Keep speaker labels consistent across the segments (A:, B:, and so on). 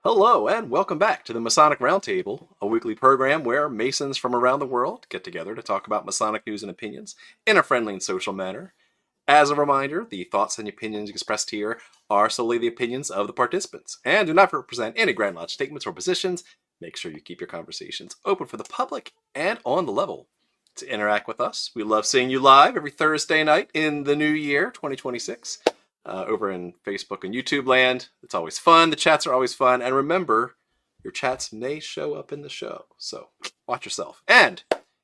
A: Hello, and welcome back to the Masonic Roundtable, a weekly program where Masons from around the world get together to talk about Masonic news and opinions in a friendly and social manner. As a reminder, the thoughts and opinions expressed here are solely the opinions of the participants and do not represent any Grand Lodge statements or positions. Make sure you keep your conversations open for the public and on the level. To interact with us, we love seeing you live every Thursday night in the new year, 2026. Over in Facebook and YouTube land. It's always fun. The chats are always fun. And remember, your chats may show up in the show. So watch yourself. And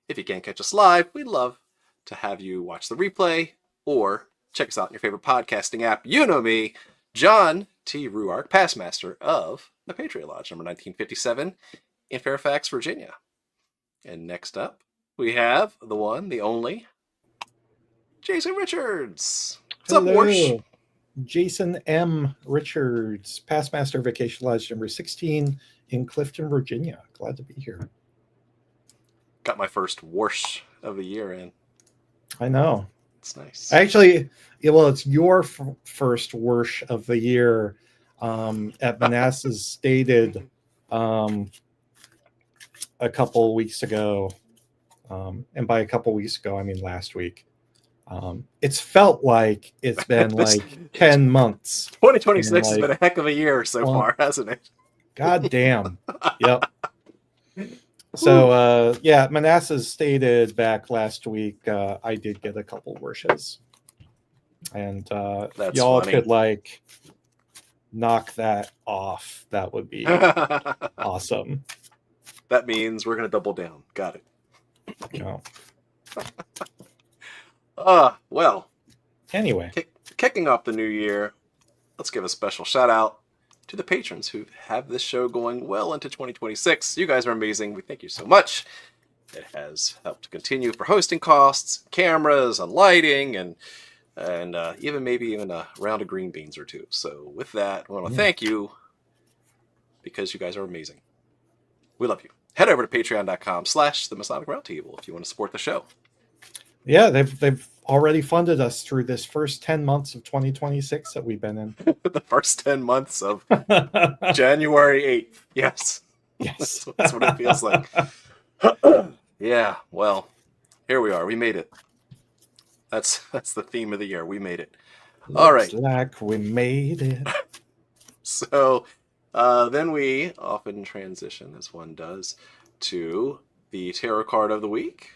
A: if you can't catch us live, we'd love to have you watch the replay or check us out in your favorite podcasting app. You know me, John T. Ruark, past master of the Patriot Lodge, number 1957 in Fairfax, Virginia. And next up, we have the one, the only, Jason Richards. What's up, Warsh?
B: Jason M. Richards, past master of Vacation Lodge number 16 in Clifton, Virginia. Glad to be here.
A: Got my first Warsh of the year in.
B: I know.
A: It's nice.
B: Actually, well, it's your first Warsh of the year at Manassas Stated a couple weeks ago. And by a couple weeks ago, I mean last week. It's felt like it's been like 10 months.
A: 2026 has been a heck of a year so far, hasn't it?
B: God damn. Yep. So, yeah, Manassas Stated back last week. I did get a couple worshes. And y'all could like knock that off. That would be awesome.
A: That means we're going to double down. Got it.
B: No.
A: Well,
B: anyway,
A: kicking off the new year, let's give a special shout out to the patrons who have this show going well into 2026. You guys are amazing. We thank you so much. It has helped to continue for hosting costs, cameras, and lighting, and even a round of green beans or two. So with that, I want to thank you because you guys are amazing. We love you. Head over to patreon.com/the Masonic Roundtable if you want to support the show.
B: Yeah, they've already funded us through this first 10 months of 2026 that we've been in.
A: The first 10 months of January 8th. Yes.
B: Yes.
A: That's what it feels like. Yeah, well, here we are. We made it. That's the theme of the year. We made it. All right.
B: Like we made it.
A: So then we often transition, as one does, to the tarot card of the week,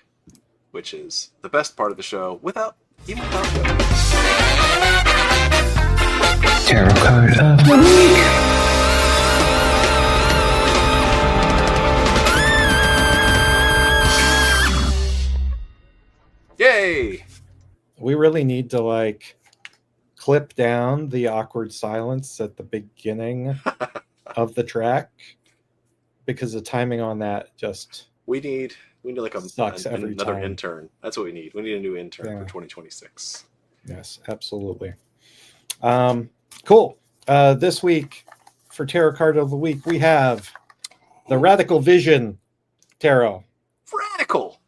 A: which is the best part of the show without even talking.
C: Tarot card of the week.
A: Yay!
B: We really need to like clip down the awkward silence at the beginning of the track because the timing on that just
A: we need like another
B: time.
A: intern. That's what we need. We need a new intern for 2026.
B: Yes, absolutely. Cool. This week for Tarot Card of the Week, we have the Radical Vision Tarot. Radical.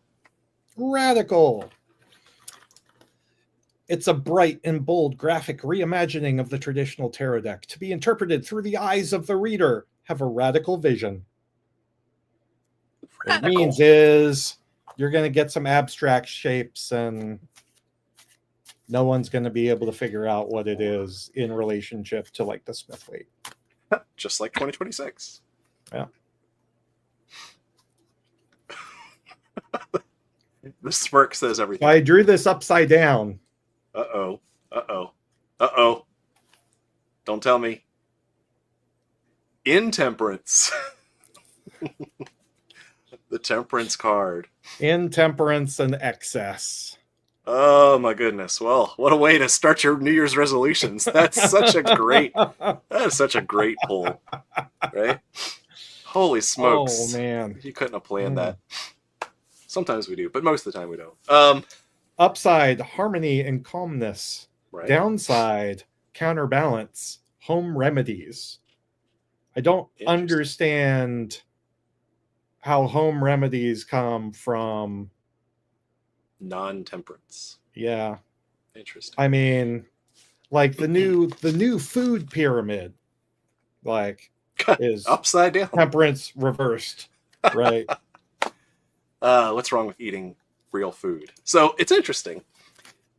B: It's a bright and bold graphic reimagining of the traditional tarot deck to be interpreted through the eyes of the reader. Have a radical vision. What it means is you're going to get some abstract shapes and no one's going to be able to figure out what it is in relationship to like the Smith weight.
A: Just like 2026.
B: Yeah.
A: The smirk says everything.
B: I drew this upside down.
A: Uh-oh. Don't tell me. Intemperance. The Temperance card.
B: Intemperance and excess.
A: Oh my goodness. Well, what a way to start your New Year's resolutions. That is such a great pull. Right? Holy smokes.
B: Oh man.
A: You couldn't have planned that. Sometimes we do, but most of the time we don't.
B: Upside, harmony and calmness.
A: Right.
B: Downside, counterbalance, home remedies. I don't understand how home remedies come from
A: non-temperance.
B: Yeah.
A: Interesting.
B: I mean, like the new food pyramid. Like is
A: upside down.
B: Temperance reversed, right?
A: What's wrong with eating real food? So it's interesting.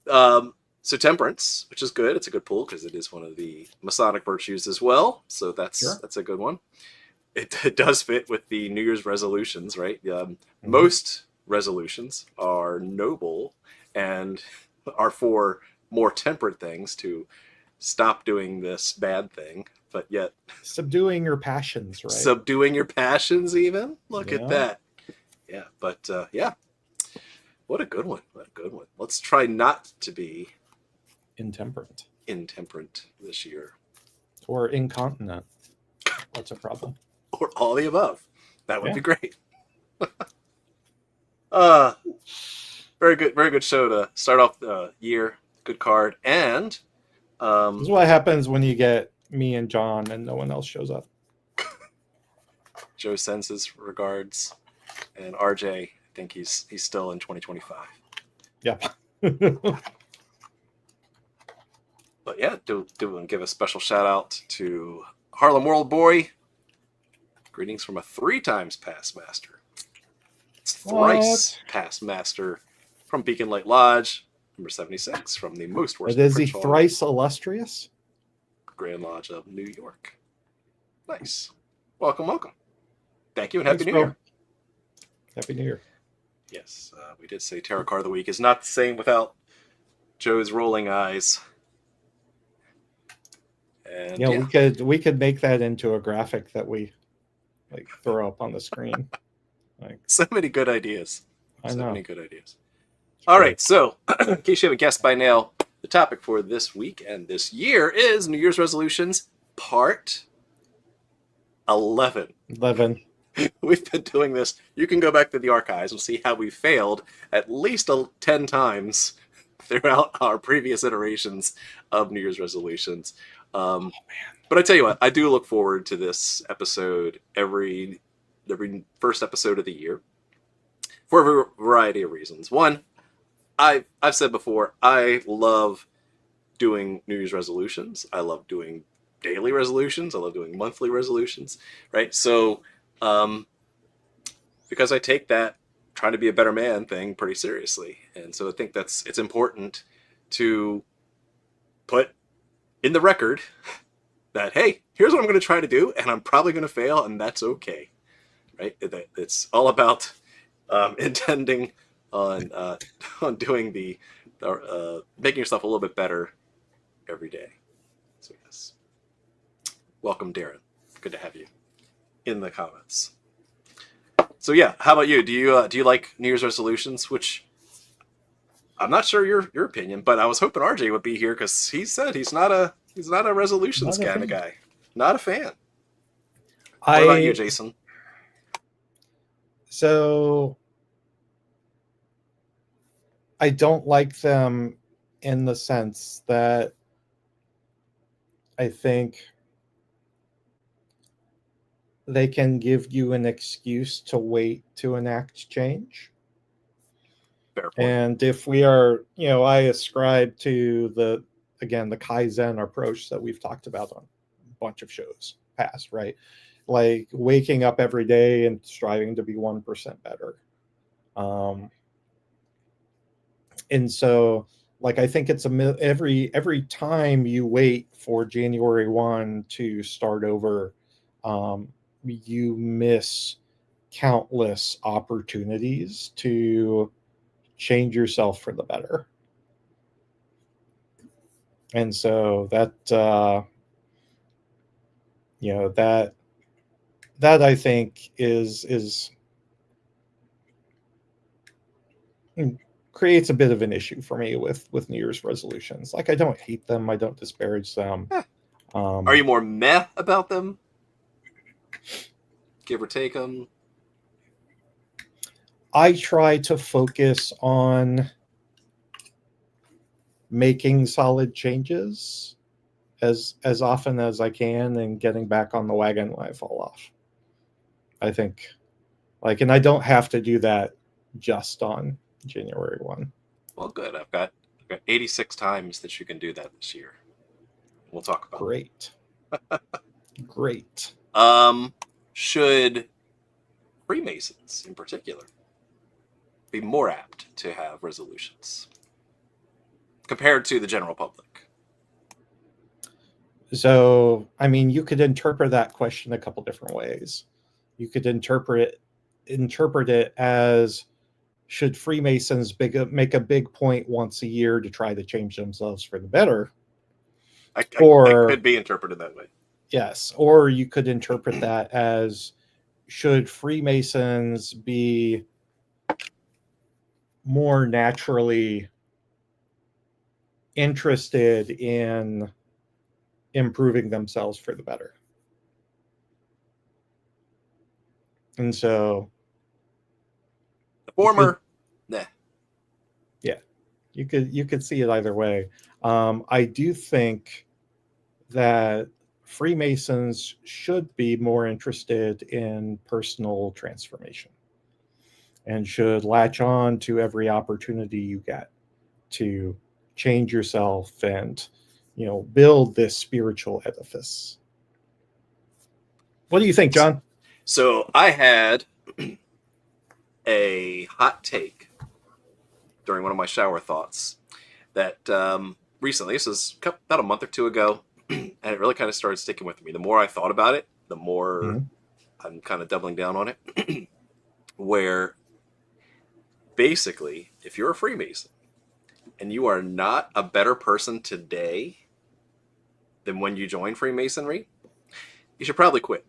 A: So temperance, which is good. It's a good pull because it is one of the Masonic virtues as well. So that's a good one. It does fit with the New Year's resolutions, right? Most resolutions are noble and are for more temperate things, to stop doing this bad thing, but yet
B: subduing your passions, right?
A: Subduing your passions, even. Look at that. Yeah, but yeah. What a good one. What a good one. Let's try not to be
B: intemperate
A: this year.
B: Or incontinent. That's a problem.
A: Or all the above. That would be great. Very good show to start off the year. Good card. And
B: this is what happens when you get me and John and no one else shows up.
A: Joe sends his regards. And RJ, I think he's still in 2025.
B: Yep.
A: But yeah, do give a special shout out to Harlem World Boy. Greetings from a 3 times past master. It's thrice past master from Beacon Light Lodge, number 76, from the most worst.
B: Is he thrice illustrious?
A: Grand Lodge of New York. Nice. Welcome. Thank you, and Happy New Year.
B: Happy New Year.
A: Yes, we did say Tarot Card of the Week is not the same without Joe's rolling eyes. And
B: we could make that into a graphic that we throw up on the screen.
A: So many good ideas.
B: I know.
A: Many good ideas. All right, so in case you haven't guessed by now, the topic for this week and this year is New Year's resolutions, part 11. We've been doing this. You can go back to the archives and see how we failed at least 10 times throughout our previous iterations of New Year's resolutions. But I tell you what, I do look forward to this episode every first episode of the year for a variety of reasons. One, I've said before, I love doing New Year's resolutions. I love doing daily resolutions. I love doing monthly resolutions, right? So, because I take that trying to be a better man thing pretty seriously. And so I think it's important to put in the record that, hey, here's what I'm going to try to do, and I'm probably going to fail, and that's okay, right? It's all about intending on doing making yourself a little bit better every day. So yes, welcome, Darren. Good to have you in the comments. So yeah, how about you? Do you like New Year's resolutions? Which I'm not sure your opinion, but I was hoping RJ would be here because he said he's not a resolutions kind of guy. Not a fan. What about you, Jason?
B: So I don't like them in the sense that I think they can give you an excuse to wait to enact change.
A: Fair point.
B: And if we are, I ascribe to the Kaizen approach that we've talked about on a bunch of shows past, right? Like waking up every day and striving to be 1% better. And so, I think it's every time you wait for January 1 to start over, you miss countless opportunities to change yourself for the better. And so that I think is creates a bit of an issue for me with New Year's resolutions. I don't hate them. I don't disparage them.
A: Are you more meh about them? Give or take them?
B: I try to focus on making solid changes as often as I can and getting back on the wagon when I fall off. I think, and I don't have to do that just on January 1.
A: Well, good. I've got 86 times that you can do that this year. We'll talk about
B: Great.
A: Should Freemasons, in particular, be more apt to have resolutions compared to the general public?
B: So, I mean, you could interpret that question a couple different ways. You could interpret it as, should Freemasons make a big point once a year to try to change themselves for the better?
A: It could be interpreted that way.
B: Yes. Or you could interpret that as, should Freemasons be more naturally interested in improving themselves for the better? And so
A: the former, nah.
B: Yeah, you could see it either way. I do think that Freemasons should be more interested in personal transformation and should latch on to every opportunity you get to change yourself and, build this spiritual edifice. What do you think, John?
A: So I had a hot take during one of my shower thoughts that recently, this was about a month or two ago, and it really kind of started sticking with me. The more I thought about it, the more I'm kind of doubling down on it. Where basically, if you're a Freemason and you are not a better person today than when you joined Freemasonry, you should probably quit.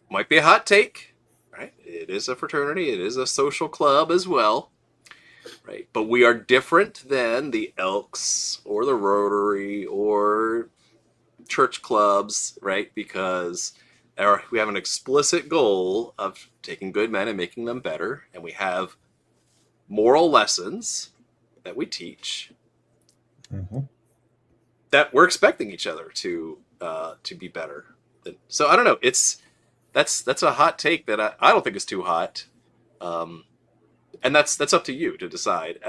A: Might be a hot take, right? It is a fraternity. It is a social club as well, right? But we are different than the Elks or the Rotary or church clubs, right? Because we have an explicit goal of taking good men and making them better, and we have moral lessons that we teach that we're expecting each other to be better. So I don't know. That's a hot take that I don't think is too hot, and that's up to you to decide.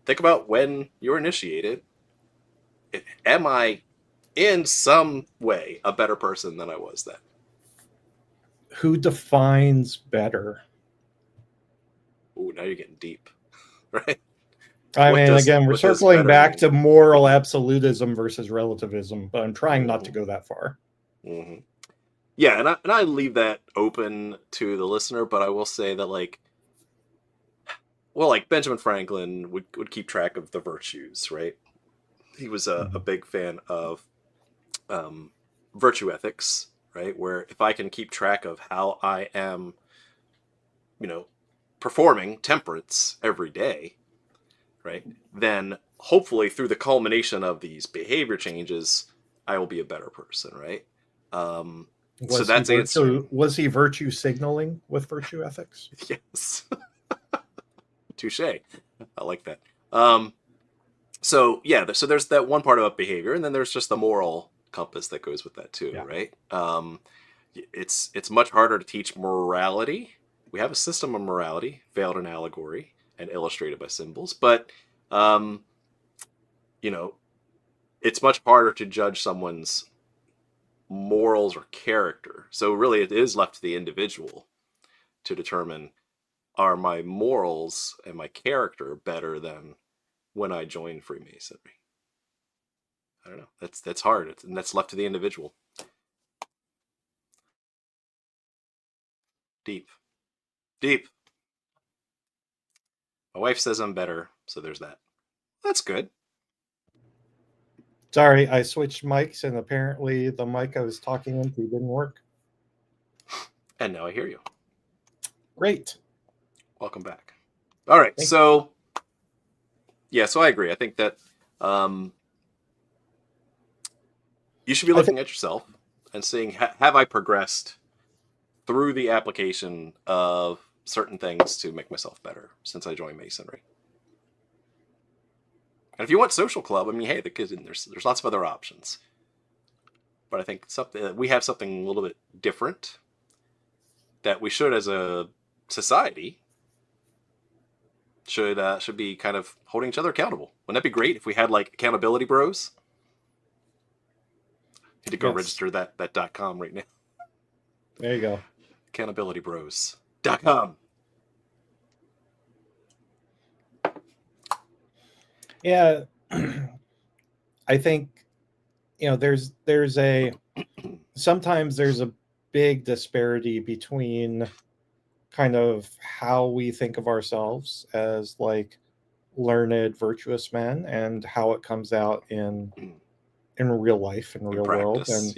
A: Think about when you're initiated. Am I in some way a better person than I was then?
B: Who defines better?
A: Ooh, now you're getting deep, right?
B: Again, we're circling back to moral absolutism versus relativism, but I'm trying not to go that far.
A: Mm-hmm. Yeah, and I leave that open to the listener, but I will say that, like Benjamin Franklin would keep track of the virtues, right? He was a big fan of virtue ethics, right? Where if I can keep track of how I am, performing temperance every day, right? Then hopefully through the culmination of these behavior changes, I will be a better person, right?
B: Was he virtue signaling with virtue ethics?
A: Yes. Touche. I like that. So there's that one part about behavior, and then there's just the moral compass that goes with that too, right? It's much harder to teach morality. We have a system of morality, veiled in allegory and illustrated by symbols, but it's much harder to judge someone's morals or character. So really it is left to the individual to determine, are my morals and my character better than when I joined Freemasonry? I don't know. That's hard, and that's left to the individual. Deep. My wife says I'm better, so there's that. That's good.
B: Sorry, I switched mics, and apparently the mic I was talking into didn't work.
A: And now I hear you.
B: Great.
A: Welcome back. All right, so I agree. I think that you should be looking at yourself and seeing, have I progressed through the application of certain things to make myself better since I joined Masonry? And if you want social club, I mean, hey, there's lots of other options. But I think we have something a little bit different that we should, as a society, should be kind of holding each other accountable. Wouldn't that be great if we had like accountability bros? Need to go register that .com right now.
B: There you go.
A: Accountabilitybros.com.
B: Yeah, I think sometimes there's a big disparity between kind of how we think of ourselves as like learned, virtuous men and how it comes out in real life, in real world, and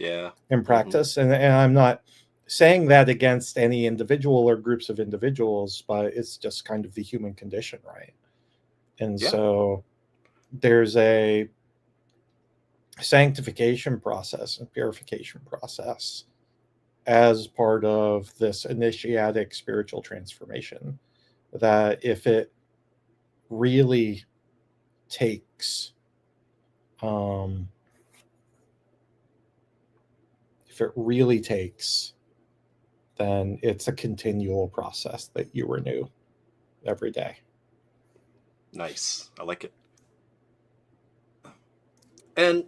B: in practice. And I'm not saying that against any individual or groups of individuals, but it's just kind of the human condition, right? And so there's a sanctification process and purification process as part of this initiatic spiritual transformation that if it really takes then it's a continual process that you renew every day.
A: Nice. I like it. And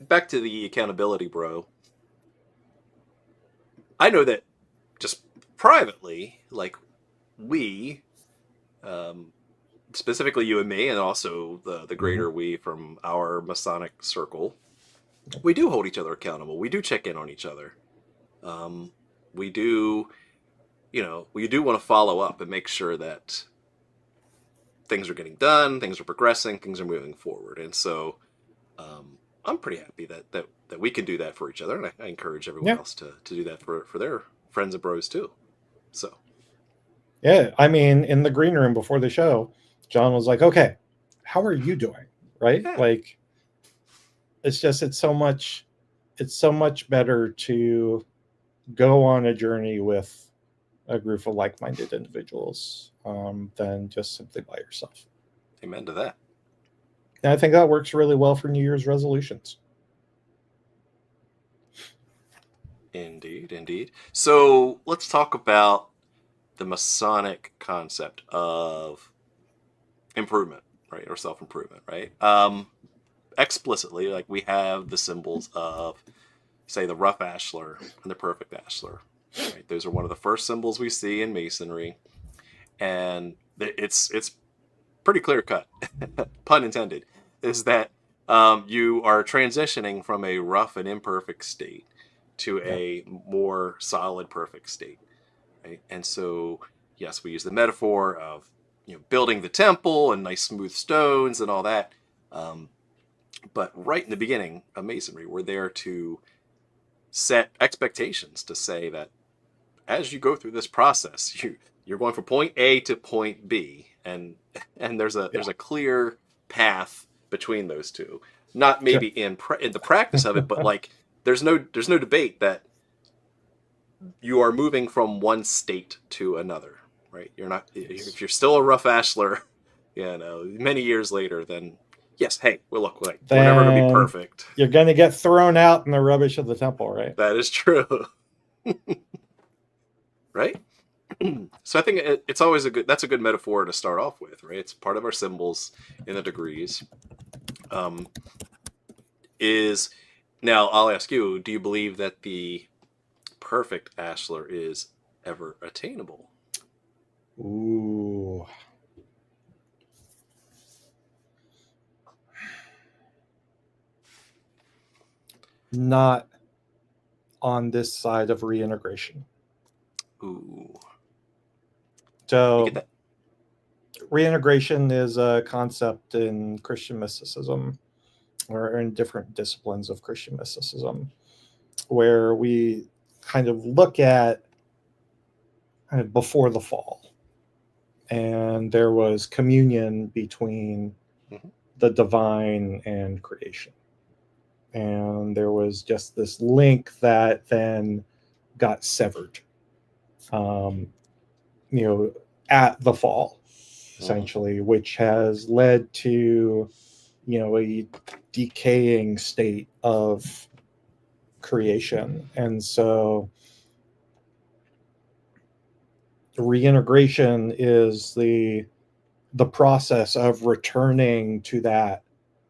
A: back to the accountability, bro. I know that just privately, like we, specifically you and me, and also the greater we from our Masonic circle, we do hold each other accountable. We do check in on each other. We do want to follow up and make sure that things are getting done, things are progressing, things are moving forward. And so I'm pretty happy that we can do that for each other. And I encourage everyone else to do that for their friends and bros too. So.
B: Yeah. I mean, in the green room before the show, John was like, okay, how are you doing? Right? Yeah. Like, it's so much better to go on a journey with a group of like-minded individuals than just simply by yourself.
A: Amen to that.
B: And I think that works really well for New Year's resolutions.
A: Indeed. So let's talk about the Masonic concept of improvement, right? Or self-improvement, right? Explicitly, like we have the symbols of, say, the rough ashlar and the perfect ashlar. Right? Those are one of the first symbols we see in Masonry. And it's pretty clear cut, pun intended, is that you are transitioning from a rough and imperfect state to a more solid, perfect state. Right? And so, yes, we use the metaphor of building the temple and nice smooth stones and all that. But right in the beginning of Masonry, we're there to set expectations to say that as you go through this process, you're going from point A to point B, and there's a clear path between those two. Not maybe in the practice of it, but like there's no debate that you are moving from one state to another, right? You're not, if you're still a rough ashlar, many years later, then yes, hey, we're never going to be perfect.
B: You're going to get thrown out in the rubbish of the temple, right?
A: That is true. Right? So I think it's always that's a good metaphor to start off with, right? It's part of our symbols in the degrees. Now I'll ask you, do you believe that the perfect ashlar is ever attainable?
B: Ooh. Not on this side of reintegration.
A: Ooh.
B: So reintegration is a concept in Christian mysticism, or in different disciplines of Christian mysticism, where we kind of look at before the fall, and there was communion between the divine and creation. And there was just this link that then got severed, at the fall, essentially, which has led to, a decaying state of creation. And so reintegration is the process of returning to that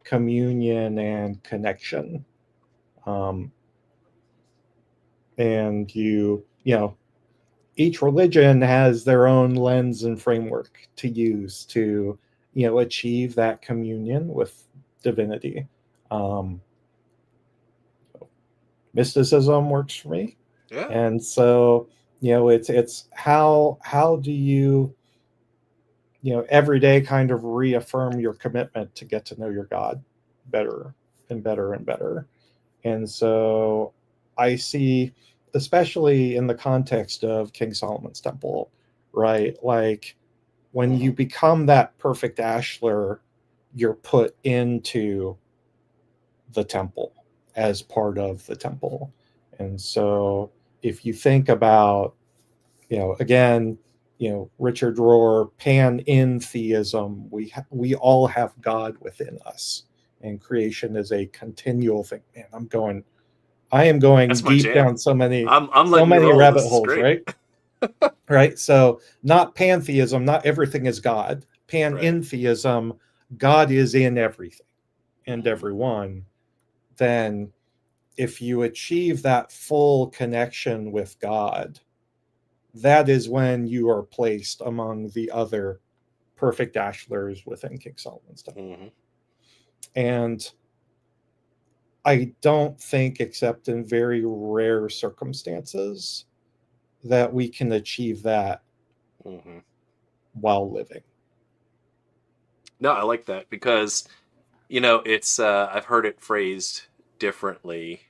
B: communion and connection. And each religion has their own lens and framework to use to, achieve that communion with divinity. Mysticism works for me.
A: Yeah.
B: And so, it's how do you, every day kind of reaffirm your commitment to get to know your God better and better and better. And so I see, especially in the context of King Solomon's temple, right? Like when you become that perfect ashlar, you're put into the temple as part of the temple. And so if you think about, again, Richard Rohr, panentheism, we all have God within us, and creation is a continual thing. Man, I am going deep down so many rabbit holes, right? Right. So not pantheism, not everything is God. Panentheism, God is in everything and everyone. Then if you achieve that full connection with God, that is when you are placed among the other perfect ashlars within King Solomon's temple. And I don't think, except in very rare circumstances, that we can achieve that while living.
A: No, I like that because, it's I've heard it phrased differently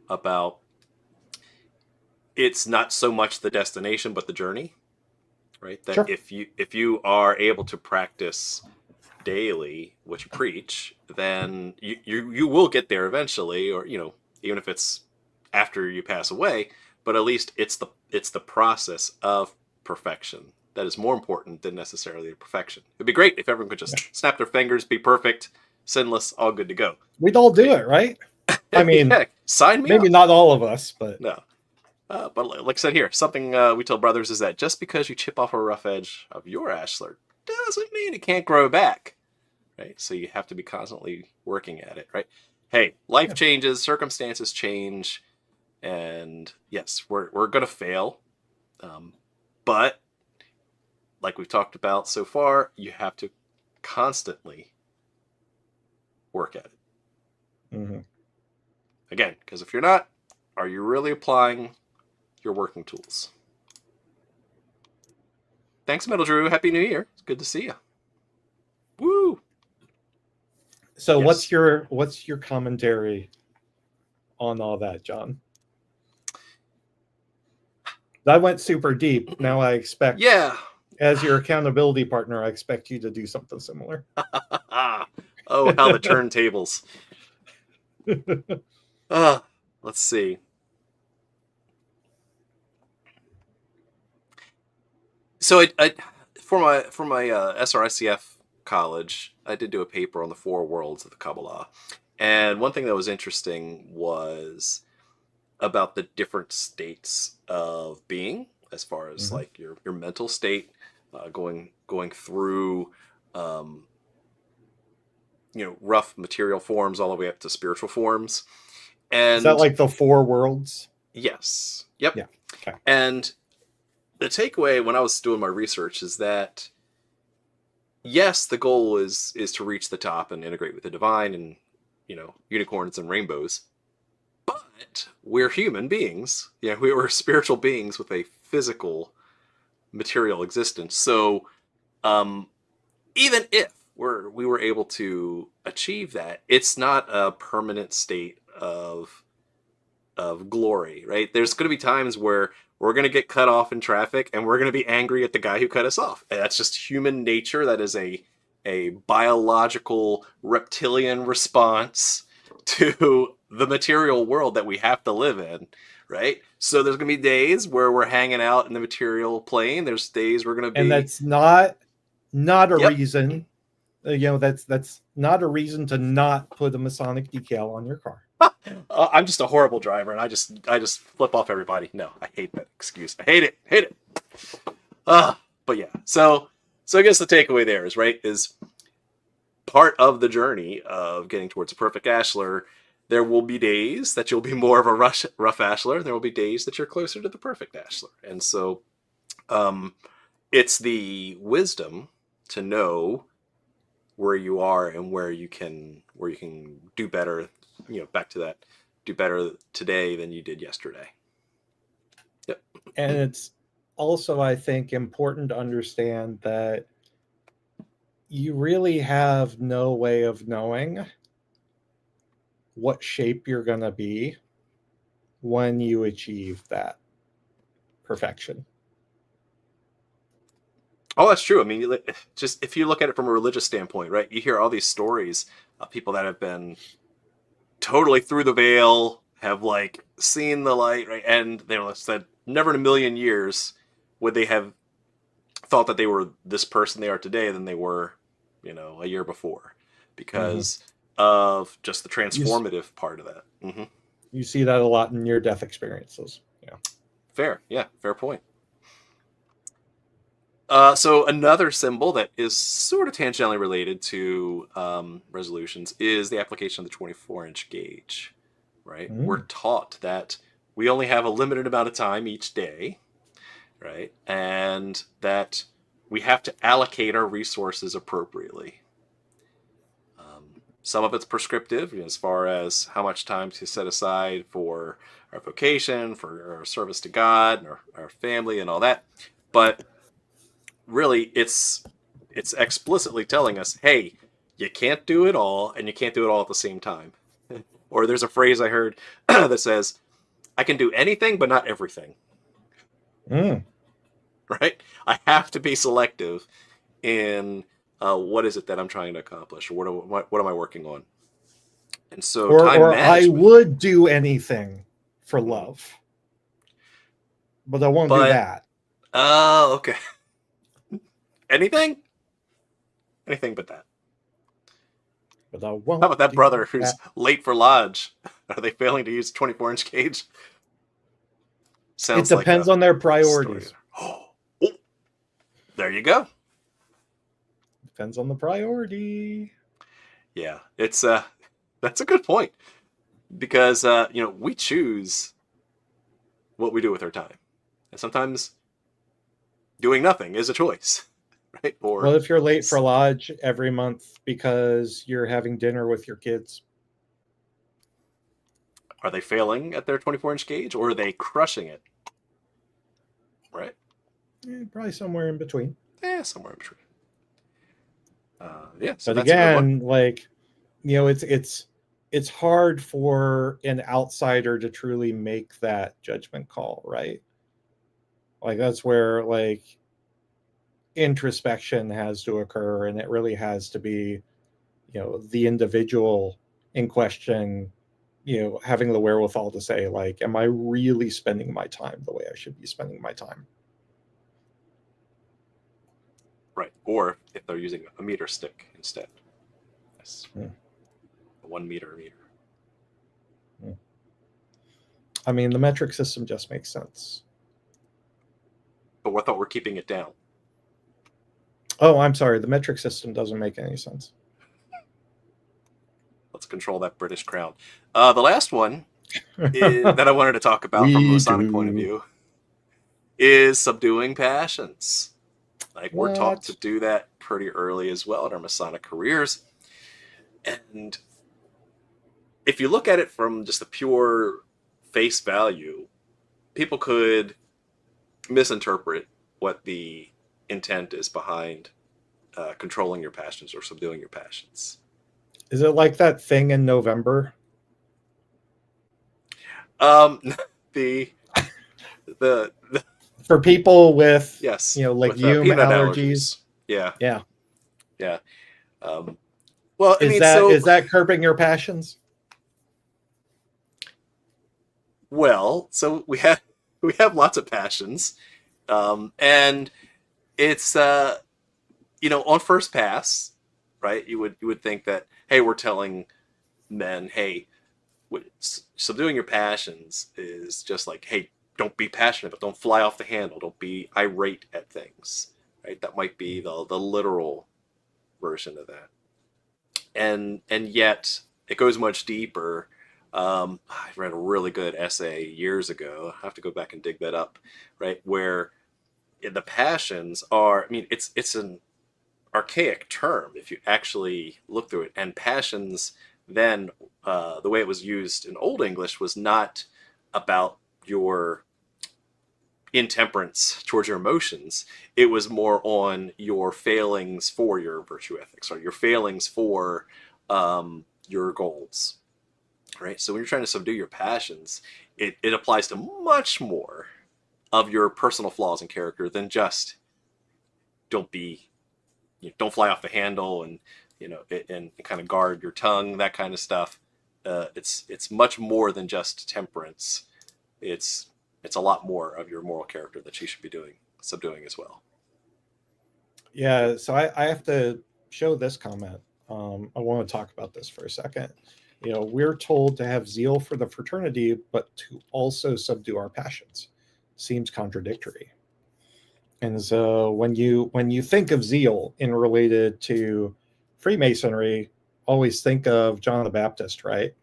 A: about it's not so much the destination but the journey, right? That if you are able to practice daily what you preach, then you will get there eventually, or even if it's after you pass away, but at least it's the process of perfection that is more important than necessarily the perfection. It'd be great if everyone could just snap their fingers, be perfect, sinless, all good to go.
B: We'd all do it, right? I mean,
A: sign me
B: maybe
A: up.
B: not all of us, but
A: no. But like I said here, something we tell brothers is that just because you chip off a rough edge of your ashlar doesn't mean it can't grow back, right? So you have to be constantly working at it, right? Hey, life changes, circumstances change, and yes, we're going to fail. But like we've talked about so far, you have to constantly work at it. Again, because if you're not, are you really applying your working tools? Thanks, Metal Drew. Happy New Year. It's good to see you. Woo!
B: So what's your commentary on all that, John? That went super deep. Now I expect, as your accountability partner, I expect you to do something similar.
A: Oh, how the turntables. Let's see. So I for my SRICF college, I did do a paper on the 4 worlds of the Kabbalah. And one thing that was interesting was about the different states of being, as far as like your mental state, going through rough material forms all the way up to spiritual forms. And
B: is that like the 4 worlds?
A: Yes. Yep.
B: Yeah. Okay.
A: And the takeaway when I was doing my research is that yes, the goal is to reach the top and integrate with the divine and unicorns and rainbows. But we're human beings. We're spiritual beings with a physical, material existence. So, even if we were able to achieve that, it's not a permanent state of glory, right? There's going to be times where we're going to get cut off in traffic, and we're going to be angry at the guy who cut us off. And that's just human nature. That is a biological reptilian response to the material world that we have to live in, right? So there's going to be days where we're hanging out in the material plane. There's days we're going to be...
B: And that's not a reason, that's not a reason to not put a Masonic decal on your car.
A: I'm just a horrible driver, and I just flip off everybody. No, I hate that excuse. I hate it. But yeah, so I guess the takeaway there is part of the journey of getting towards a perfect ashlar there will be days that you'll be more of a rough ashlar. There will be days that you're closer to the perfect ashlar. And so it's the wisdom to know where you are and where you can do better, back to that, do better today than you did yesterday. Yep.
B: And it's also, I think, important to understand that you really have no way of knowing what shape you're going to be when you achieve that perfection.
A: Oh, that's true. I mean, just if you look at it from a religious standpoint, right? You hear all these stories of people that have been totally through the veil, have like seen the light, right? And they said, never in a million years would they have thought that they were this person they are today than they were, a year before, because of just the transformative part of that. Mm-hmm.
B: You see that a lot in near-death experiences. Yeah.
A: Fair. Yeah. Fair point. So another symbol that is sort of tangentially related to resolutions is the application of the 24-inch gauge, right? We're taught that we only have a limited amount of time each day, right? And that we have to allocate our resources appropriately. Some of it's prescriptive, as far as how much time to set aside for our vocation, for our service to God, and our family, and all that. But really, it's explicitly telling us, hey, you can't do it all, and you can't do it all at the same time. Or there's a phrase I heard that says, I can do anything, but not everything. Right? I have to be selective in what is it that I'm trying to accomplish, or what am I working on? And so time management.
B: I would do anything for love, but I won't do that.
A: Oh, okay. Anything but that.
B: But I won't.
A: How about that brother who's late for lodge? Are they failing to use 24-inch gauge?
B: Sounds it depends on their priorities.
A: Oh, there you go.
B: Depends on the priority.
A: Yeah, it's that's a good point, because we choose what we do with our time, and sometimes doing nothing is a choice, right? Or
B: well, if you're late for lodge every month because you're having dinner with your kids,
A: are they failing at their 24-inch gauge, or are they crushing it? Right?
B: Probably somewhere in between.
A: Yeah, somewhere in between. Yeah.
B: So but again, like, it's hard for an outsider to truly make that judgment call, right? Like, that's where like introspection has to occur, and it really has to be, the individual in question, having the wherewithal to say, like, am I really spending my time the way I should be spending my time?
A: Right. Or if they're using a meter stick instead. Yes. A 1 meter meter.
B: I mean, the metric system just makes sense.
A: But I thought we're keeping it down.
B: Oh, I'm sorry. The metric system doesn't make any sense.
A: Let's control that British crown. The last one that I wanted to talk about from a Masonic point of view is subduing passions. Like, we're taught to do that pretty early as well in our Masonic careers. And if you look at it from just the pure face value, people could misinterpret what the intent is behind controlling your passions or subduing your passions.
B: Is it like that thing in November?
A: The
B: for people with
A: legume allergies. Yeah. Well,
B: is that curbing your passions?
A: Well, so we have lots of passions, and it's on first pass, right? You would think that, hey, we're telling men, hey, subduing your passions is just like, hey, don't be passionate, but don't fly off the handle. Don't be irate at things, right? That might be the literal version of that. And yet it goes much deeper I read a really good essay years ago. I have to go back and dig that up, right? Where the passions are, I mean, it's an archaic term if you actually look through it. And passions then, the way it was used in Old English was not about your intemperance towards your emotions. It was more on your failings for your virtue ethics, or your failings for your goals, right? So when you're trying to subdue your passions, it applies to much more of your personal flaws and character than just don't fly off the handle, and and kind of guard your tongue, that kind of stuff. It's much more than just temperance. It's a lot more of your moral character that you should be subduing as well.
B: Yeah, so I have to show this comment. I want to talk about this for a second. We're told to have zeal for the fraternity, but to also subdue our passions. Seems contradictory. And so when you think of zeal in related to Freemasonry, always think of John the Baptist, right?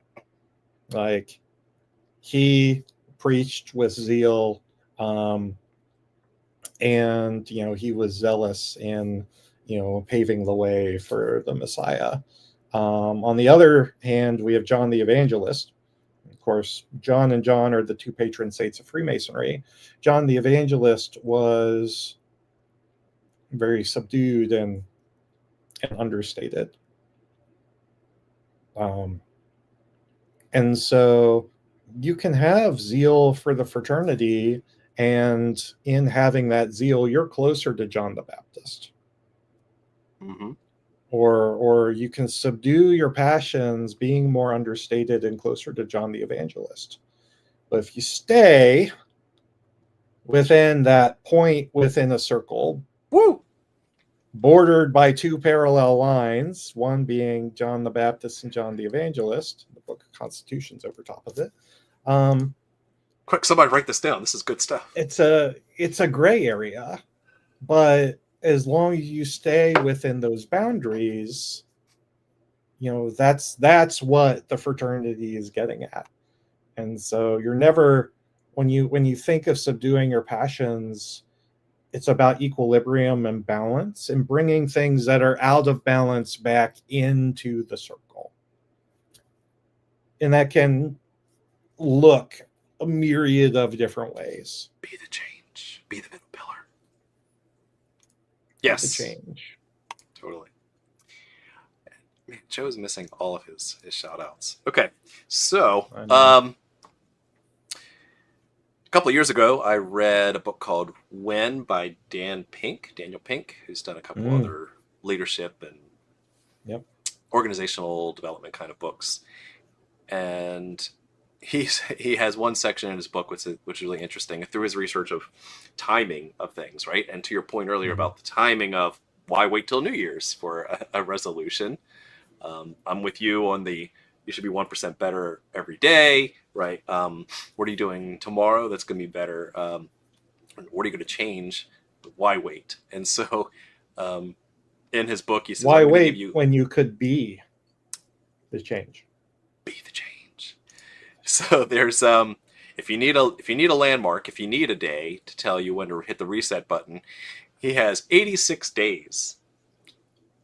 B: Like, he preached with zeal, and he was zealous in paving the way for the Messiah. On the other hand, we have John the Evangelist. Of course, John and John are the two patron saints of Freemasonry. John the Evangelist was very subdued and understated. And so you can have zeal for the fraternity, and in having that zeal, you're closer to John the Baptist.
A: Mm-hmm.
B: Or you can subdue your passions, being more understated and closer to John the Evangelist. But if you stay within that point within a circle, bordered by two parallel lines, one being John the Baptist and John the Evangelist, the Book of Constitution's over top of it.
A: Quick, somebody write this down. This is good stuff.
B: It's a gray area, but as long as you stay within those boundaries, that's what the fraternity is getting at. And so you're never, when you think of subduing your passions, it's about equilibrium and balance, and bringing things that are out of balance back into the circle. And that can look a myriad of different ways.
A: Be the change. Be the middle pillar. Yes.
B: The change.
A: Totally. Man, Joe's missing all of his shout outs. Okay. So, a couple of years ago, I read a book called When by Daniel Pink, who's done a couple other leadership and organizational development kind of books. And he has one section in his book which is really interesting through his research of timing of things, right? And to your point earlier about the timing of why wait till New Year's for a resolution. I'm with you on you should be 1% better every day, right? What are you doing tomorrow that's going to be better? What are you going to change? Why wait? And so in his book, he says,
B: why wait when you could be the change?
A: Be the change. So there's if you need a landmark, if you need a day to tell you when to hit the reset button, he has 86 days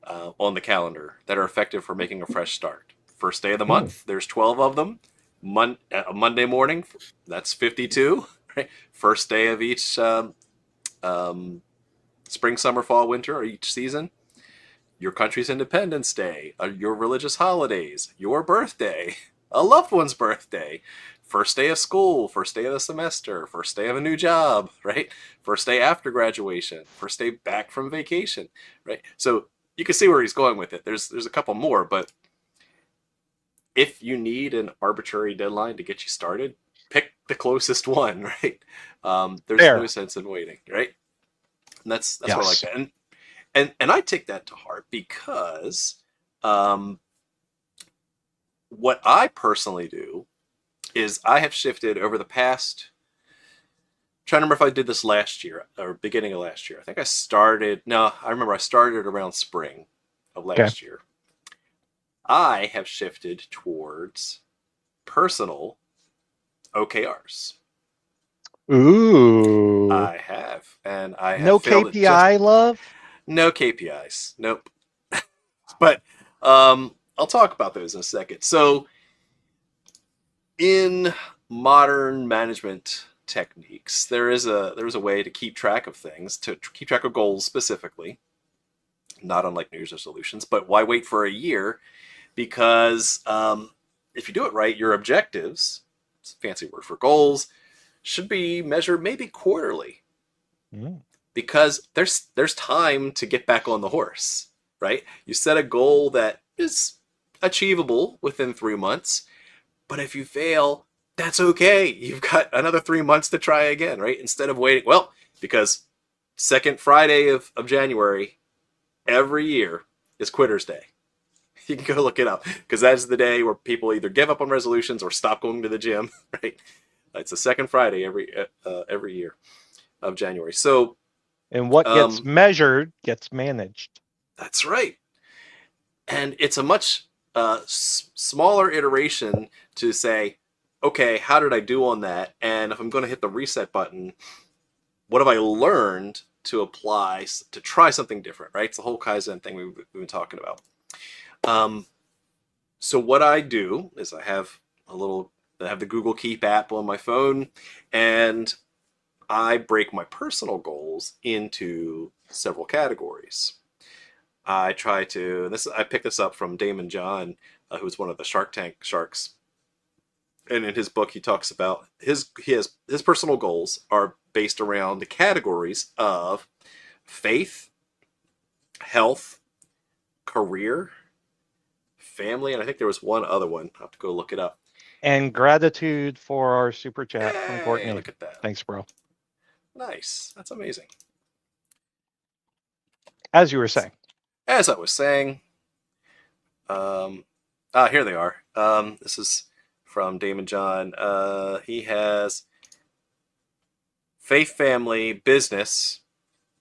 A: on the calendar that are effective for making a fresh start. First day of the month, there's 12 of them. Monday morning, that's 52. Right? First day of each spring, summer, fall, winter, or each season. Your country's Independence Day, your religious holidays, your birthday, a loved one's birthday, first day of school, first day of the semester, first day of a new job, right? First day after graduation, first day back from vacation, right? So you can see where he's going with it. There's a couple more, but if you need an arbitrary deadline to get you started, pick the closest one, right? There's no sense in waiting, right? And that's what I like that. And I take that to heart because what I personally do is I have shifted over the past, I'm trying to remember if I did this last year or beginning of last year. I think I started around spring of last year. I have shifted towards personal OKRs.
D: Ooh.
A: I have, and I have
D: No
A: failed
D: KPI, love?
A: No KPIs. Nope. But I'll talk about those in a second. So in modern management techniques, there is a way to keep track of things, to keep track of goals specifically, not unlike New Year's resolutions. But why wait for a year? Because if you do it right, your objectives, it's a fancy word for goals, should be measured maybe quarterly. Because there's time to get back on the horse, right? You set a goal that is achievable within 3 months, but if you fail, that's okay. You've got another 3 months to try again, right? Instead of waiting, well, because second Friday of January every year is Quitter's Day. You can go look it up, because that's the day where people either give up on resolutions or stop going to the gym, right? It's the second Friday every year of January. So,
D: and what gets measured gets managed.
A: That's right. And it's a much smaller iteration to say, okay, how did I do on that? And if I'm going to hit the reset button, what have I learned to apply to try something different, right? It's the whole Kaizen thing we've been talking about. So what I do is I have the Google Keep app on my phone, and I break my personal goals into several categories. I picked this up from Damon John, who's one of the Shark Tank sharks. And in his book, he talks about his personal goals are based around the categories of faith, health, career, family, and I think there was one other one. I'll have to go look it up.
D: And gratitude for our super chat from Courtney.
A: Look at that.
D: Thanks, bro.
A: Nice. That's amazing.
D: As you were saying.
A: As I was saying, here they are. This is from Damon John. He has faith, family, business,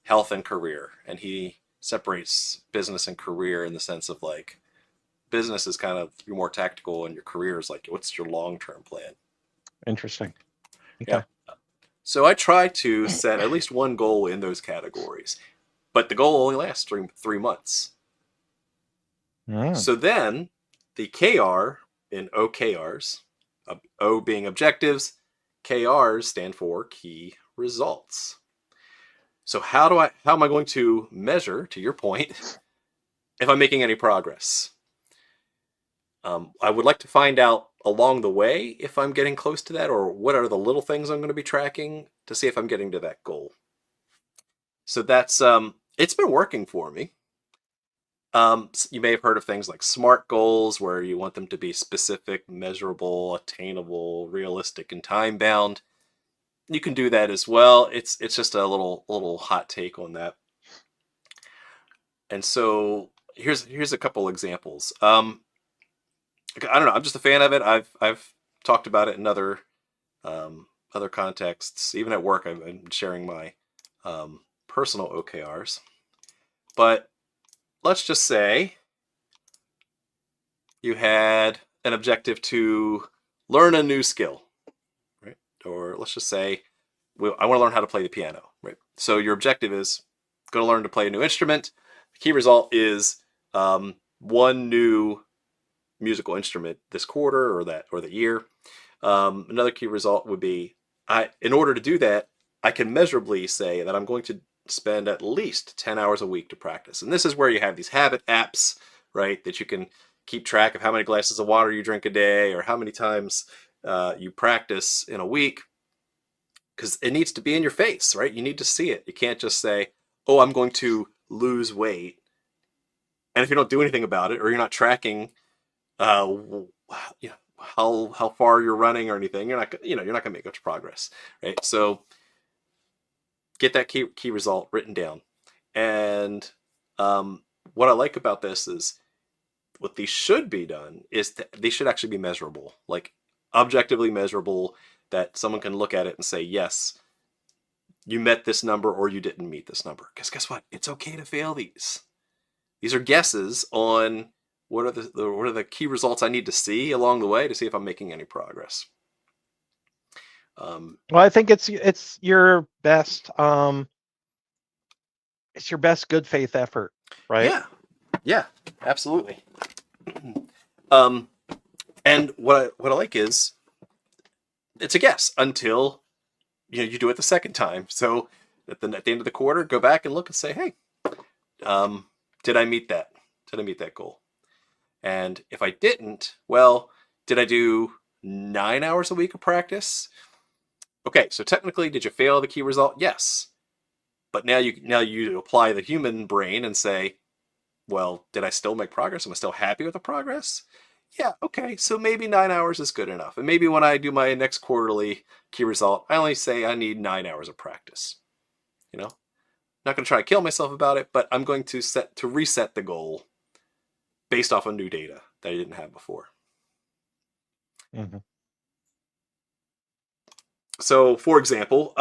A: health, and career. And he separates business and career in the sense of like, business is kind of you're more tactical, and your career is like, what's your long-term plan?
D: Interesting. Okay.
A: Yeah. So I try to set at least one goal in those categories, but the goal only lasts 3 months. So then the KR in OKRs, O being objectives, KRs stand for key results. So how am I going to measure, to your point, if I'm making any progress? I would like to find out along the way if I'm getting close to that, or what are the little things I'm going to be tracking to see if I'm getting to that goal. So that's it's been working for me. You may have heard of things like SMART goals, where you want them to be specific, measurable, attainable, realistic, and time-bound. You can do that as well. It's just a little hot take on that. And so here's a couple examples. I don't know. I'm just a fan of it. I've talked about it in other contexts. Even at work, I'm sharing my personal OKRs. But let's just say you had an objective to learn a new skill, right? Or let's just say I want to learn how to play the piano, right? So your objective is going to learn to play a new instrument. The key result is one new musical instrument this quarter or the year. Another key result would be, in order to do that, I can measurably say that I'm going to spend at least 10 hours a week to practice. And this is where you have these habit apps, right? That you can keep track of how many glasses of water you drink a day, or how many times you practice in a week, because it needs to be in your face, right? You need to see it. You can't just say, oh, I'm going to lose weight. And if you don't do anything about it, or you're not tracking how far you're running or anything, you're not going to make much progress, right? So get that key result written down. And what I like about this is what these should be done is they should actually be measurable, like objectively measurable, that someone can look at it and say, yes, you met this number or you didn't meet this number. Because guess what? It's okay to fail these. These are guesses on what are the key results I need to see along the way to see if I'm making any progress.
D: Well, I think it's your best good faith effort, right?
A: Yeah, absolutely. And what I like is it's a guess until you do it the second time. So at the end of the quarter, go back and look and say, hey, did I meet that? Did I meet that goal? And if I didn't, well, did I do 9 hours a week of practice? Okay, so technically, did you fail the key result? Yes. But now you apply the human brain and say, well, did I still make progress? Am I still happy with the progress? Yeah, okay, so maybe 9 hours is good enough. And maybe when I do my next quarterly key result, I only say I need 9 hours of practice. Not going to try to kill myself about it, but I'm going to reset the goal based off of new data that I didn't have before.
D: Mm-hmm.
A: So, for example,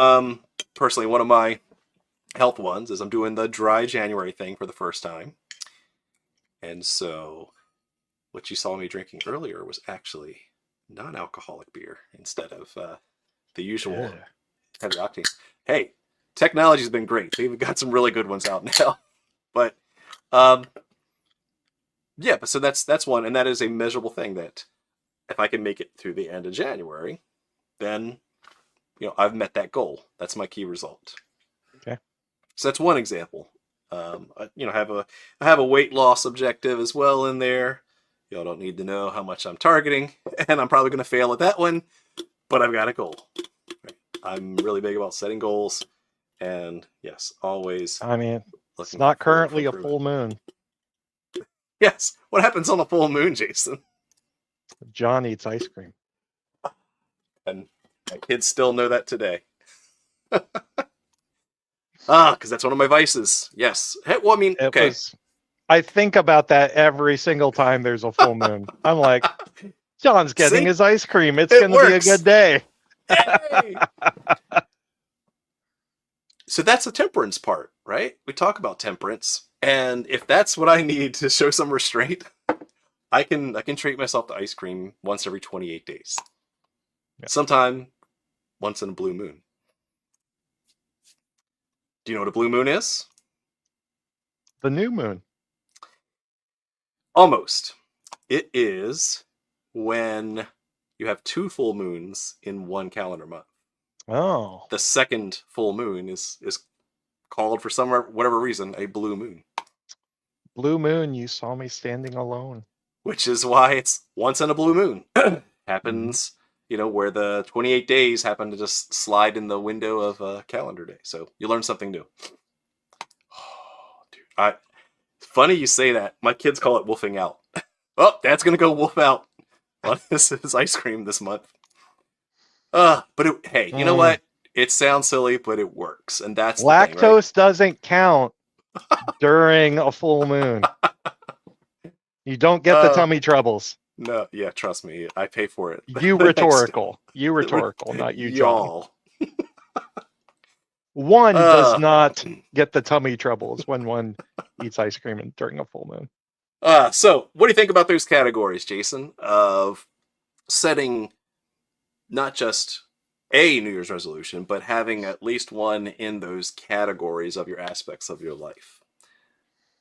A: personally, one of my health ones is I'm doing the dry January thing for the first time. And so what you saw me drinking earlier was actually non-alcoholic beer instead of the usual heavy octane. Hey, technology's been great. They've got some really good ones out now. But yeah, but so that's one, and that is a measurable thing that if I can make it through the end of January, then I've met that goal. That's my key result.
D: Okay.
A: So that's one example. I have a weight loss objective as well in there. Y'all don't need to know how much I'm targeting, and I'm probably going to fail at that one, but I've got a goal. I'm really big about setting goals, and yes, always.
D: I mean, it's not currently a full moon.
A: Yes. What happens on a full moon, Jason?
D: John eats ice cream.
A: And my kids still know that today. Because that's one of my vices. Yes. Hey, well, I mean, okay.
D: I think about that every single time there's a full moon. I'm like, John's getting his ice cream. It's going to be a good day.
A: Hey! So that's the temperance part, right? We talk about temperance. And if that's what I need to show some restraint, I can treat myself to ice cream once every 28 days. Yeah. Sometime once in a blue moon. Do you know what a blue moon is?
D: The new moon.
A: Almost. It is when you have 2 full moons in one calendar month.
D: Oh.
A: The second full moon is called for whatever reason a blue moon.
D: Blue moon, you saw me standing alone.
A: Which is why it's once in a blue moon. Happens, where the 28 days happen to just slide in the window of a calendar day. So you learn something new. Oh, dude. Funny you say that. My kids call it wolfing out. Oh, Dad's going to go wolf out on his ice cream this month. But hey, you know what? It sounds silly, but it works. And that's
D: lactose
A: the thing, right?
D: Doesn't count during a full moon. You don't get the tummy troubles.
A: No, yeah, trust me. I pay for it.
D: You rhetorical, not you, John. One does not get the tummy troubles when one eats ice cream during a full moon.
A: So what do you think about those categories, Jason, of setting not just a New Year's resolution, but having at least one in those categories of your aspects of your life?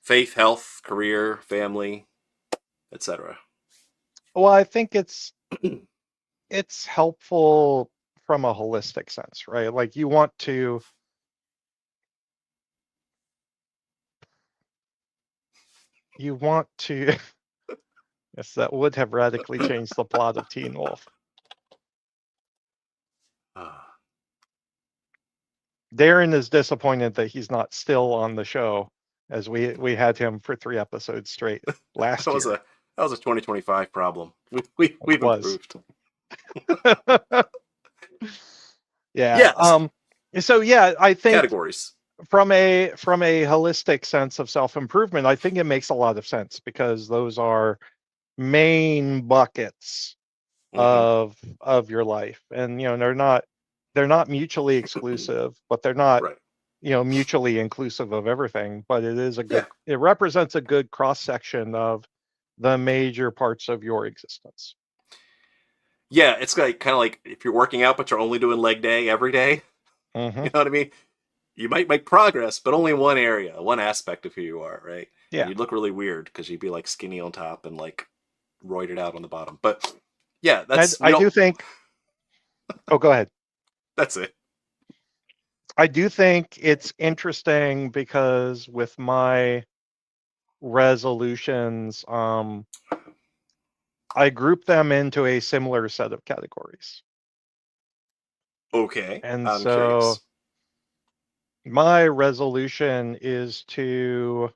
A: Faith, health, career, family, etc.
D: Well, I think it's helpful from a holistic sense, right? Like you want to yes, that would have radically changed the plot of Teen Wolf. Darren is disappointed that he's not still on the show, as we had him for 3 episodes straight last year.
A: That was a 2025 problem. We've improved.
D: Yeah.
A: Yes.
D: So yeah, I think
A: categories
D: from a holistic sense of self-improvement, I think it makes a lot of sense because those are main buckets of your life, and they're not mutually exclusive, but they're not mutually inclusive of everything. But it is it represents a good cross section of the major parts of your existence.
A: Yeah, it's like kind of like if you're working out, but you're only doing leg day every day.
D: Mm-hmm.
A: You know what I mean? You might make progress, but only in one area, one aspect of who you are, right?
D: Yeah.
A: And you'd look really weird because you'd be like skinny on top and like roided out on the bottom. But yeah, that's
D: I do think. Oh, go ahead.
A: That's it.
D: I do think it's interesting because with my resolutions, I group them into a similar set of categories.
A: Okay,
D: and
A: I'm
D: so
A: curious.
D: My resolution is to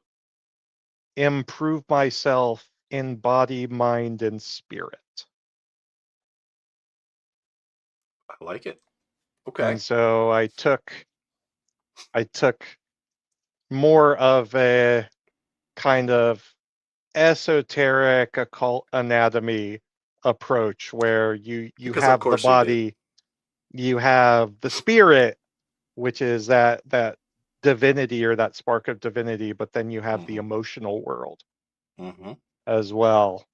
D: improve myself in body, mind, and spirit.
A: I like it. Okay.
D: And so I took more of a kind of esoteric occult anatomy approach where you
A: Because of
D: have the
A: course you did.
D: body, you have the spirit, which is that divinity or that spark of divinity, but then you have the emotional world as well.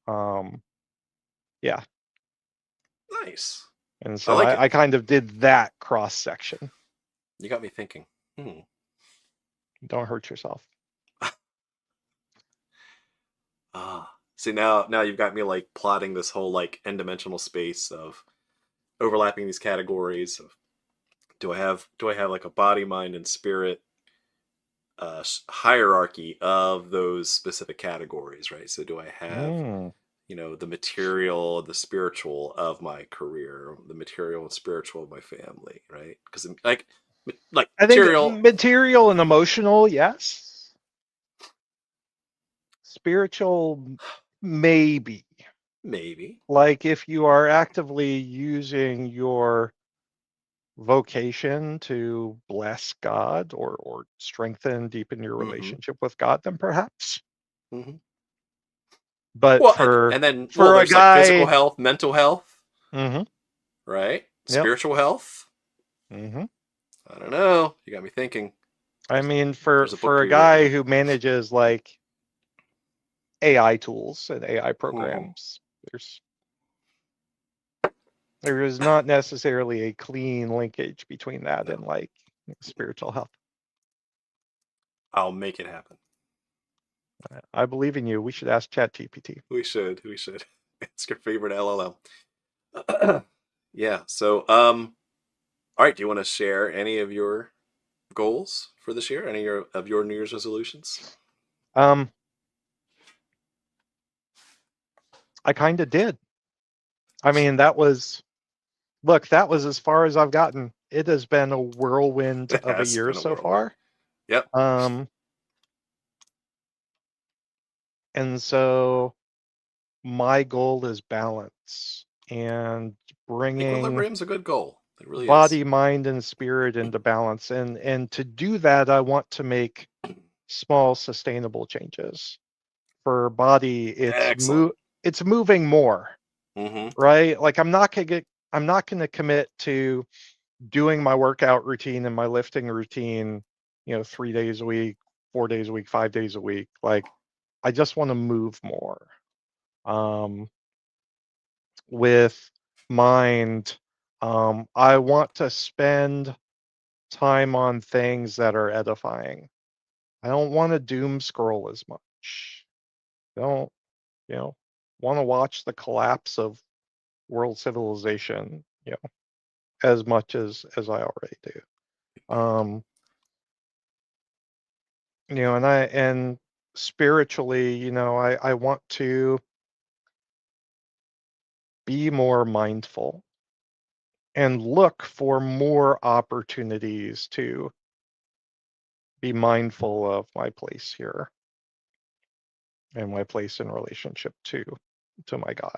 D: Yeah.
A: Nice.
D: And so
A: like
D: I kind of did that cross section.
A: You got me thinking.
D: Don't hurt yourself.
A: See, now you've got me like plotting this whole like n-dimensional space of overlapping these categories of do I have like a body, mind, and spirit hierarchy of those specific categories, right? So do I have the material, the spiritual of my career, the material and spiritual of my family, right? Because like material,
D: I think material and emotional, yes. Spiritual, maybe. Like if you are actively using your vocation to bless God or strengthen, deepen your relationship with God, then perhaps. But
A: there's
D: guy,
A: like physical health, mental health, right? Spiritual health. I don't know. You got me thinking.
D: I mean, for a guy who manages like AI tools and AI programs, there is not necessarily a clean linkage between that and like spiritual health.
A: I'll make it happen.
D: I believe in you. We should ask ChatGPT.
A: We should. It's your favorite LLM. Yeah. So, all right. Do you want to share any of your goals for this year? Any of your New Year's resolutions?
D: I kind of did. I mean, that was as far as I've gotten. It has been a whirlwind of a year so far.
A: Yep.
D: And so my goal is balance and bringing
A: equilibrium's a good goal. It really
D: body,
A: is.
D: mind, and spirit into balance. And to do that, I want to make small, sustainable changes. For body, it's moving more, right? Like I'm not gonna commit to doing my workout routine and my lifting routine, 3 days a week, 4 days a week, 5 days a week. Like I just want to move more. With mind, I want to spend time on things that are edifying. I don't want to doom scroll as much. I don't, want to watch the collapse of world civilization, as much as I already do. And spiritually, I want to be more mindful and look for more opportunities to be mindful of my place here and my place in relationship to my God.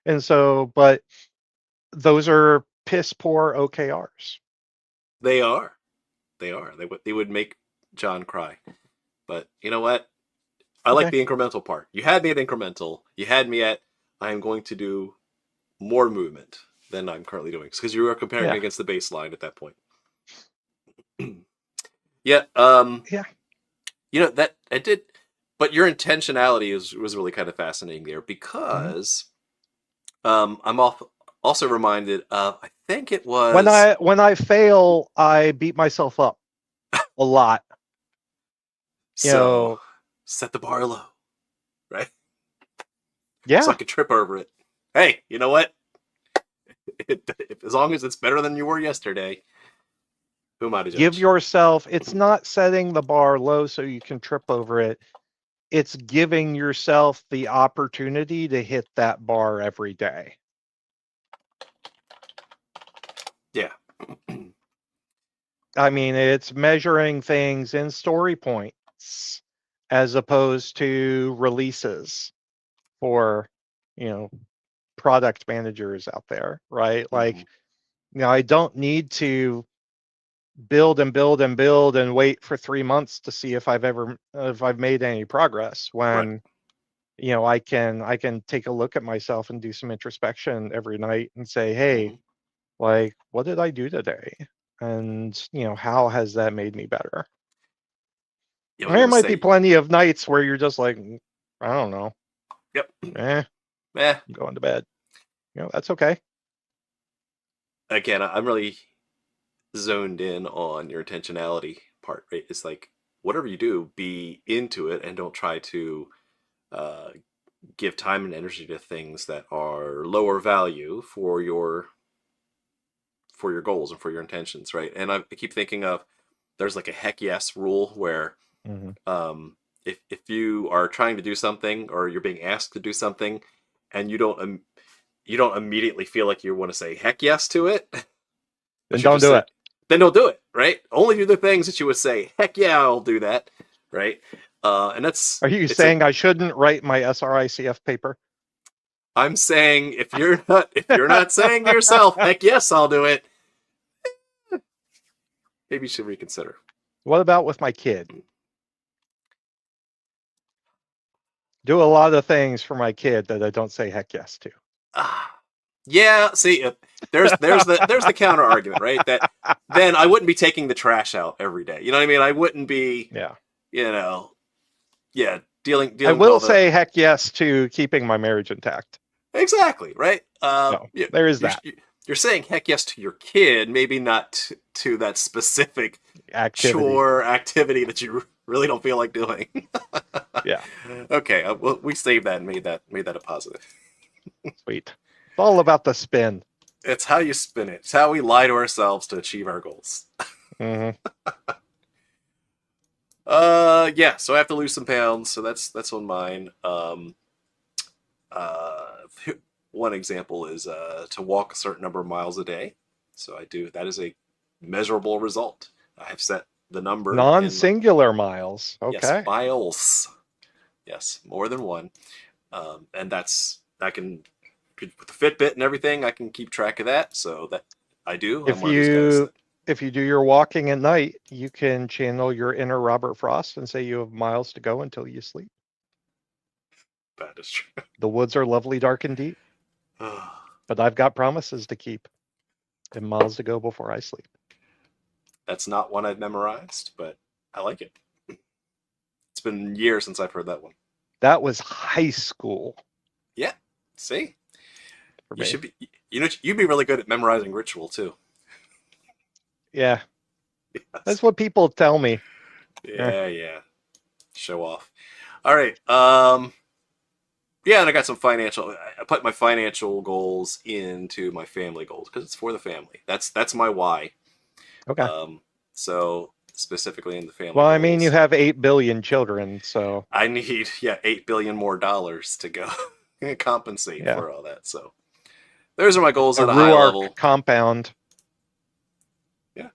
D: And so, but those are piss poor OKRs.
A: They are. They would make John cry. But you know what? I like the incremental part. You had me at incremental. You had me at I am going to do more movement than I'm currently doing because you were comparing me against the baseline at that point. Yeah.
D: Yeah.
A: That I did. But your intentionality was really kind of fascinating there, because I'm also reminded of, I think it was
D: when I fail, I beat myself up a lot.
A: so set the bar low, right?
D: Yeah.
A: So I could trip over it. Hey, you know what? As long as it's better than you were yesterday, who am I to judge?
D: Give yourself, it's not setting the bar low so you can trip over it. It's giving yourself the opportunity to hit that bar every day.
A: Yeah.
D: I mean, it's measuring things in story points as opposed to releases for, product managers out there, right? Like, I don't need to build and build and build and wait for 3 months to see if I've made any progress, when I can take a look at myself and do some introspection every night and say, hey, like, what did I do today? And, how has that made me better? There might be plenty of nights where you're just like, I don't know.
A: Yep.
D: I'm going to bed. That's okay.
A: Again, I'm really zoned in on your intentionality part, right? It's like, whatever you do, be into it, and don't try to give time and energy to things that are lower value for your goals and for your intentions, right? And I keep thinking of, there's like a heck yes rule where if you are trying to do something, or you're being asked to do something, and you don't immediately feel like you want to say heck yes to it,
D: then don't do it.
A: Then don't do it, right? Only do the things that you would say, heck yeah, I'll do that, right? And that's.
D: Are you saying I shouldn't write my SRICF paper?
A: I'm saying if you're not saying to yourself, heck yes, I'll do it, maybe you should reconsider.
D: What about with my kid? Do a lot of things for my kid that I don't say heck yes to.
A: Yeah, see, there's the counter argument, right? That then I wouldn't be taking the trash out every day. You know what I mean? I wouldn't be. Dealing.
D: I will say heck yes to keeping my marriage intact.
A: Exactly, right?
D: There is that.
A: You're saying heck yes to your kid, maybe not to that specific activity that you really don't feel like doing.
D: Yeah.
A: Okay, we saved that and made that a positive.
D: Sweet. It's all about the spin.
A: It's how you spin it. It's how we lie to ourselves to achieve our goals. Yeah, so I have to lose some pounds, so that's on mine. One example is to walk a certain number of miles a day. So I do. That is a measurable result. I have set the number.
D: Non-singular miles. Okay.
A: Yes, miles. Yes, more than one. And that's, I can, with the Fitbit and everything, I can keep track of that. So that I do.
D: If you do your walking at night, you can channel your inner Robert Frost and say you have miles to go until you sleep.
A: That is true.
D: The woods are lovely, dark, and deep. But I've got promises to keep and miles to go before I sleep.
A: That's not one I've memorized, but I like it. It's been years since I've heard that one.
D: That was high school.
A: Yeah. See? You should be, you'd be really good at memorizing ritual too.
D: Yeah. Yes. That's what people tell me.
A: Yeah. Show off. All right. Yeah, and I got some I put my financial goals into my family goals because it's for the family. That's my why.
D: Okay.
A: So specifically in the family.
D: Well, I mean, you have 8 billion children, so
A: I need 8 billion more dollars to go compensate for all that. So those are my goals at a high level.
D: Compound.
A: Yeah,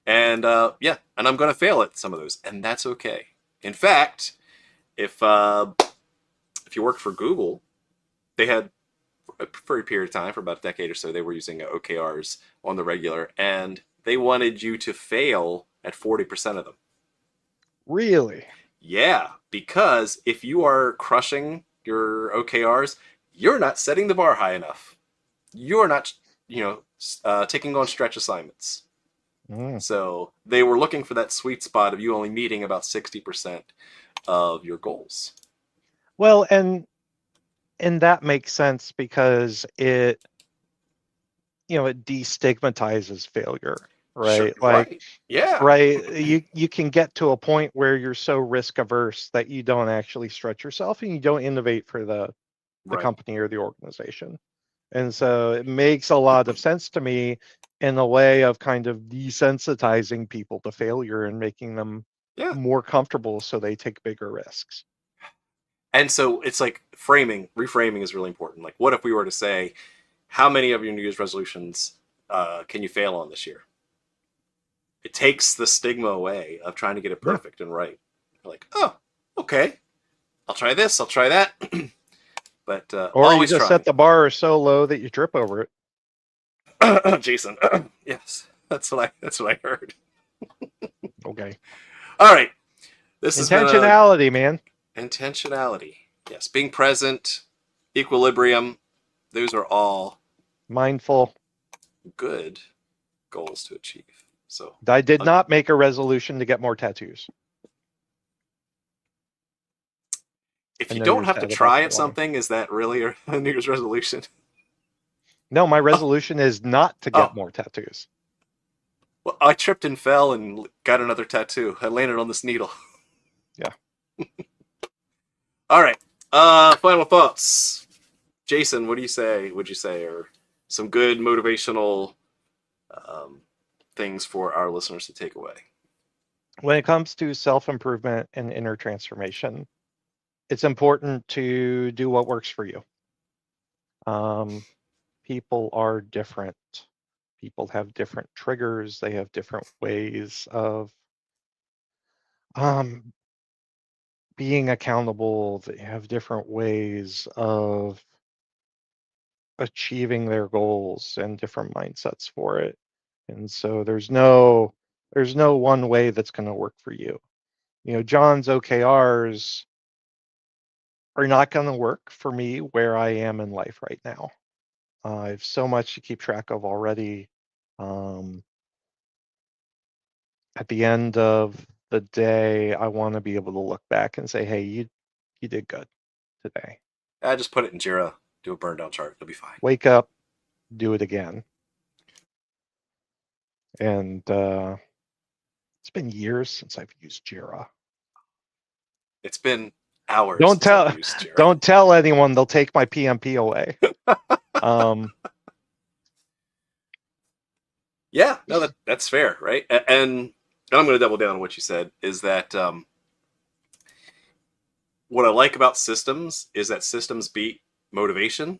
A: and and I'm going to fail at some of those, and that's okay. In fact, if you work for Google, they had, for a period of time, for about a decade or so, they were using OKRs on the regular, and they wanted you to fail at 40% of them.
D: Really?
A: Yeah, because if you are crushing your OKRs, you're not setting the bar high enough. You're not, taking on stretch assignments. So they were looking for that sweet spot of you only meeting about 60% of your goals.
D: Well, and that makes sense because it destigmatizes failure, right?
A: Sure, right. Yeah.
D: Right. You can get to a point where you're so risk averse that you don't actually stretch yourself and you don't innovate for the company or the organization. And so it makes a lot of sense to me in a way of kind of desensitizing people to failure and making them more comfortable so they take bigger risks.
A: And so it's like reframing is really important. Like, what if we were to say, how many of your New Year's resolutions can you fail on this year? It takes the stigma away of trying to get it perfect and right. You're like, oh, okay, I'll try this, I'll try that. But
D: or you just set the bar so low that you trip over
A: it. Jason, yes, that's what I heard.
D: Okay.
A: All right. This is
D: intentionality, man.
A: Intentionality. Yes, being present, equilibrium. Those are all
D: mindful,
A: good goals to achieve. So
D: I did not make a resolution to get more tattoos.
A: If you don't have to try at something, is that really a New Year's resolution?
D: No, my resolution is not to get more tattoos.
A: Well, I tripped and fell and got another tattoo. I landed on this needle.
D: Yeah.
A: All right. Final thoughts. Jason, what do you say? Would you say are some good motivational things for our listeners to take away?
D: When it comes to self-improvement and inner transformation, it's important to do what works for you. People are different. People have different triggers. They have different ways of being accountable. They have different ways of achieving their goals and different mindsets for it. And so there's no one way that's going to work for you. John's OKRs are not going to work for me where I am in life right now. I have so much to keep track of already. At the end of the day, I want to be able to look back and say, hey, you did good today.
A: I just put it in Jira, do a burn down chart. It'll be fine.
D: Wake up, do it again. And it's been years since I've used Jira.
A: It's been hours.
D: Don't tell anyone. They'll take my PMP away.
A: Yeah, no, that's fair, right? And I'm going to double down on what you said. Is that what I like about systems is that systems beat motivation,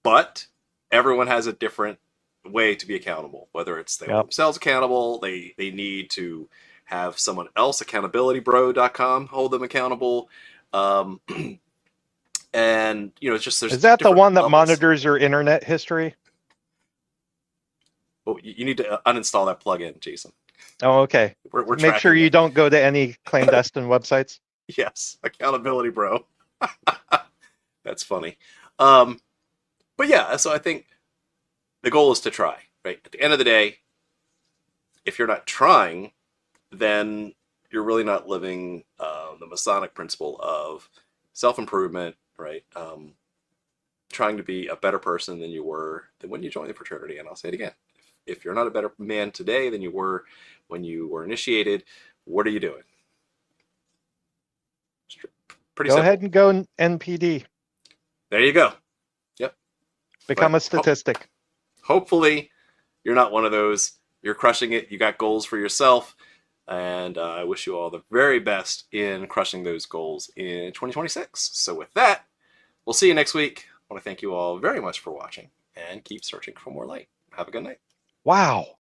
A: but everyone has a different way to be accountable. Whether it's they hold themselves accountable, they need to have someone else, accountabilitybro.com, hold them accountable. And it's just there's.
D: Is that the one that monitors your internet history?
A: Well, you need to uninstall that plugin, Jason.
D: Oh, okay.
A: We're
D: make sure you don't go to any clandestine websites.
A: Yes, accountability, bro. That's funny. But yeah, so I think the goal is to try, right? At the end of the day, if you're not trying, then you're really not living the Masonic principle of self-improvement, right? Trying to be a better person than you were when you joined the fraternity. And I'll say it again. If you're not a better man today than you were when you were initiated, what are you doing? Pretty simple.
D: Go ahead and go NPD.
A: There you go. Yep.
D: Become a statistic.
A: Hopefully, you're not one of those. You're crushing it. You got goals for yourself. And I wish you all the very best in crushing those goals in 2026. So with that, we'll see you next week. I want to thank you all very much for watching and keep searching for more light. Have a good night.
D: Wow.